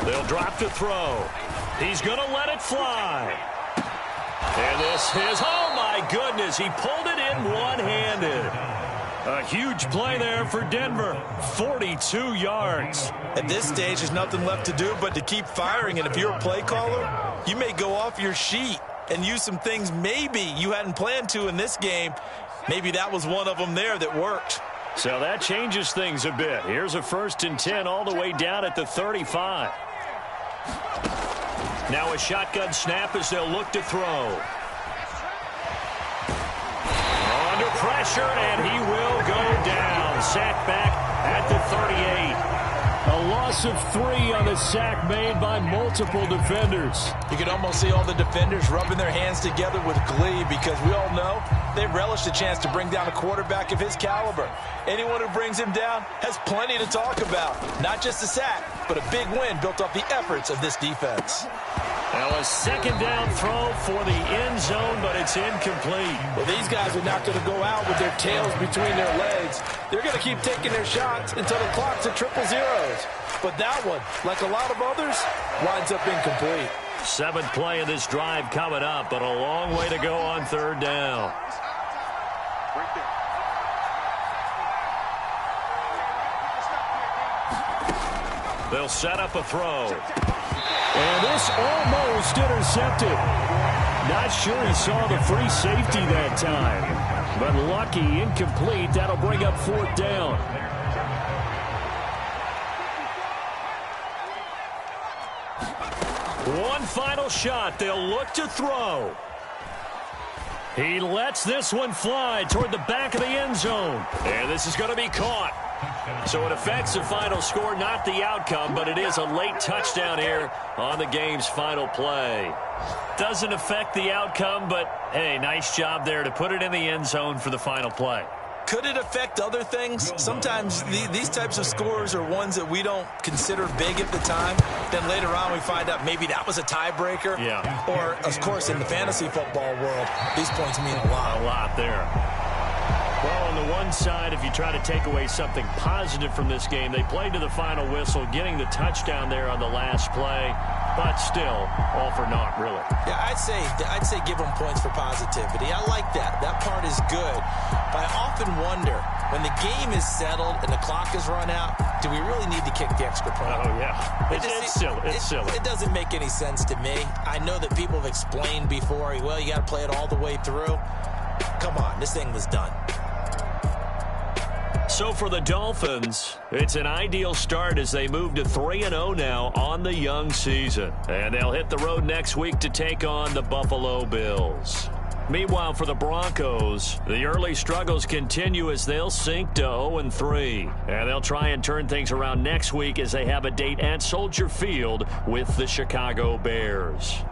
They'll drop to throw. He's going to let it fly. And this is, oh my goodness, he pulled it in one-handed. A huge play there for Denver, 42 yards. At this stage, there's nothing left to do but to keep firing, and if you're a play caller, you may go off your sheet and use some things maybe you hadn't planned to in this game. Maybe that was one of them there that worked. So that changes things a bit. Here's a 1st and 10 all the way down at the 35. Now a shotgun snap as they'll look to throw. Under pressure, and he will go down. Sack back at the 38. A loss of 3 on the sack made by multiple defenders. You can almost see all the defenders rubbing their hands together with glee because we all know they relish the chance to bring down a quarterback of his caliber. Anyone who brings him down has plenty to talk about. Not just a sack, but a big win built off the efforts of this defense. Now a 2nd down throw for the end zone, but it's incomplete. Well, these guys are not going to go out with their tails between their legs. They're going to keep taking their shots until the clock's at 000. But that one, like a lot of others, winds up incomplete. 7th play of this drive coming up, but a long way to go on 3rd down. They'll set up a throw. And this almost intercepted. Not sure he saw the free safety that time. But lucky, incomplete. That'll bring up 4th down. One final shot. They'll look to throw. He lets this one fly toward the back of the end zone. And this is going to be caught. So it affects the final score, not the outcome, but it is a late touchdown here on the game's final play. Doesn't affect the outcome, but, hey, nice job there to put it in the end zone for the final play. Could it affect other things? Sometimes these types of scores are ones that we don't consider big at the time. Then later on we find out maybe that was a tiebreaker. Yeah. Or, of course, in the fantasy football world, these points mean a lot. A lot there. Well, on the one side, if you try to take away something positive from this game, they played to the final whistle, getting the touchdown there on the last play, but still, all for naught, really. Yeah, I'd say give them points for positivity. I like that. That part is good. But I often wonder, when the game is settled and the clock is run out, do we really need to kick the extra point? Oh, yeah. It's silly. It's silly. It doesn't make any sense to me. I know that people have explained before, well, you got to play it all the way through. Come on, this thing was done. So for the Dolphins, it's an ideal start as they move to 3-0 now on the young season. And they'll hit the road next week to take on the Buffalo Bills. Meanwhile, for the Broncos, the early struggles continue as they'll sink to 0-3. And they'll try and turn things around next week as they have a date at Soldier Field with the Chicago Bears.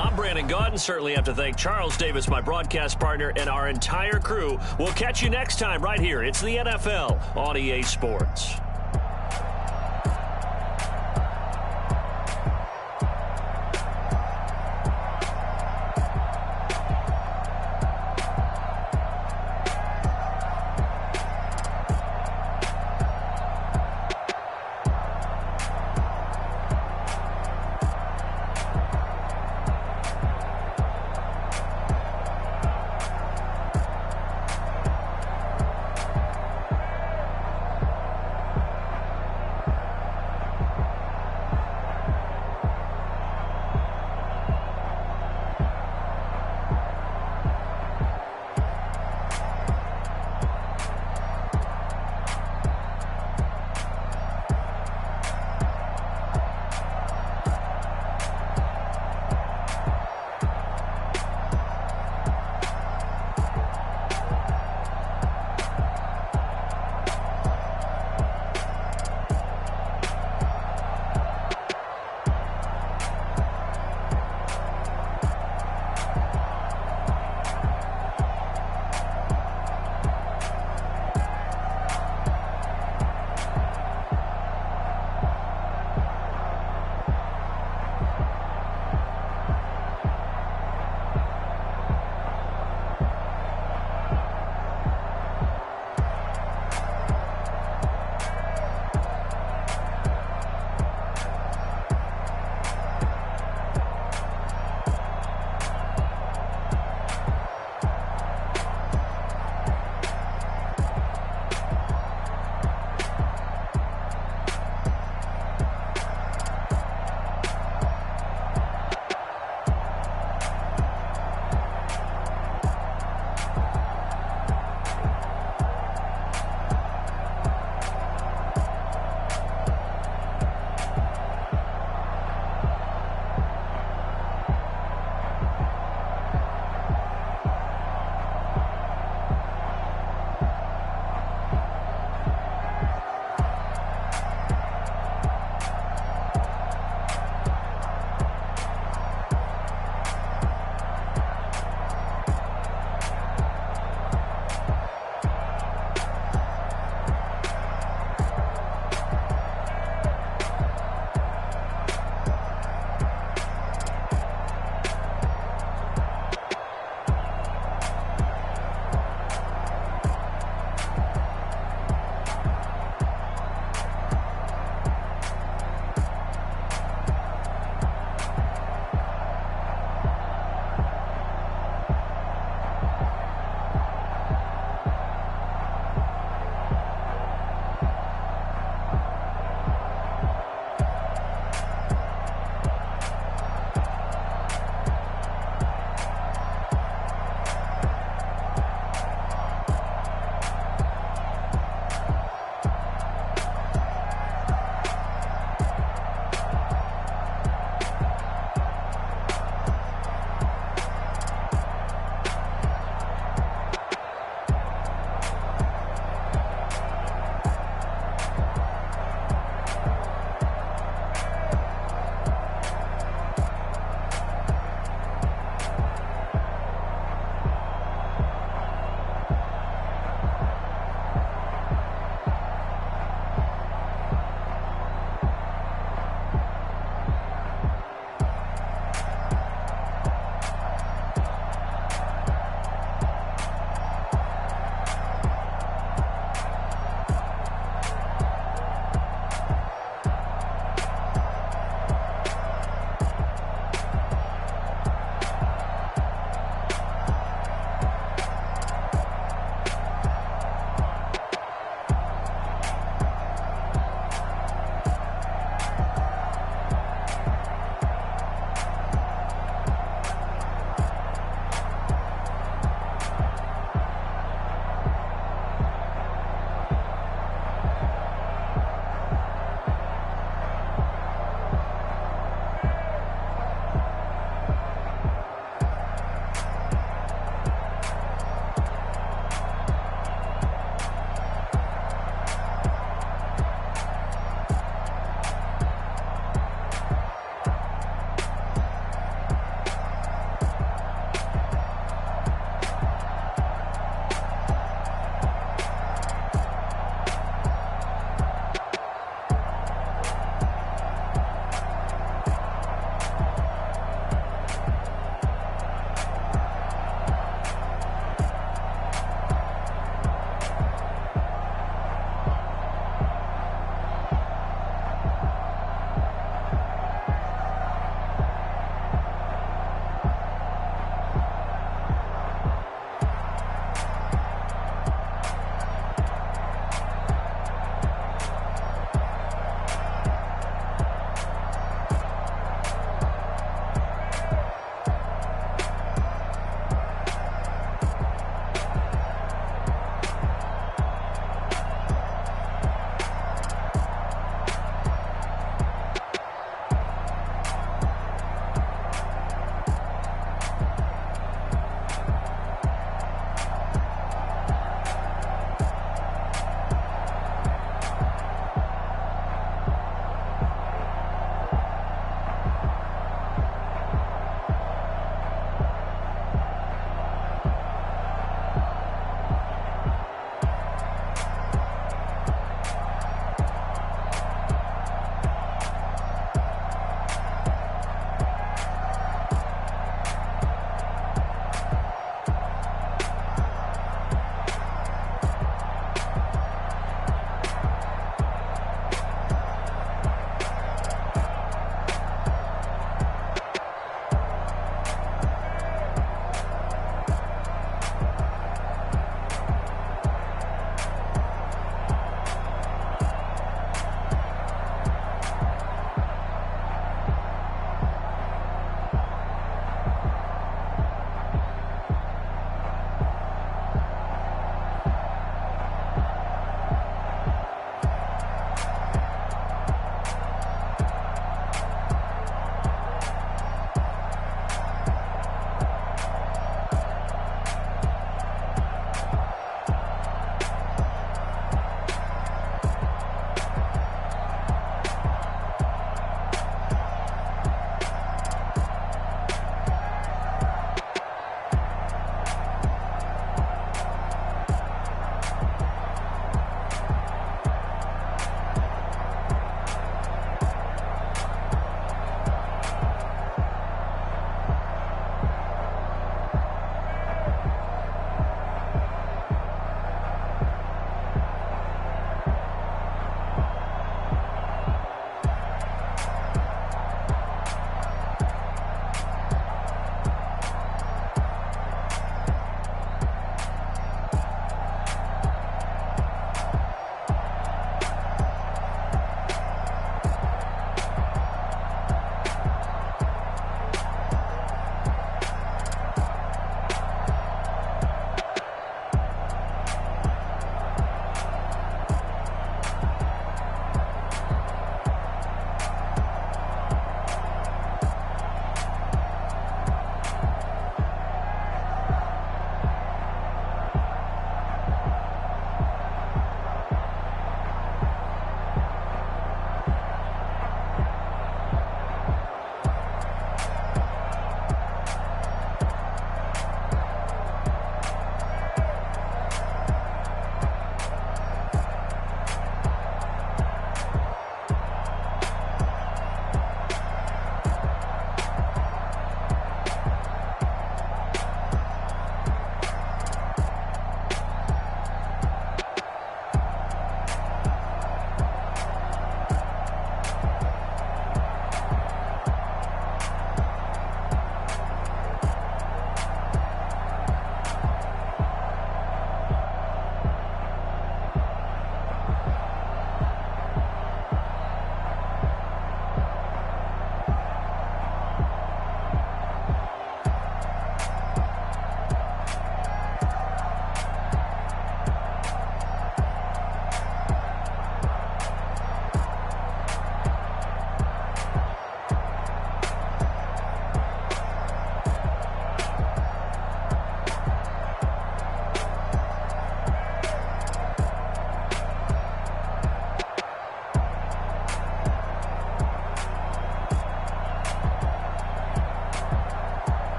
I'm Brandon Gaudin. Certainly have to thank Charles Davis, my broadcast partner, and our entire crew. We'll catch you next time right here. It's the NFL on EA Sports.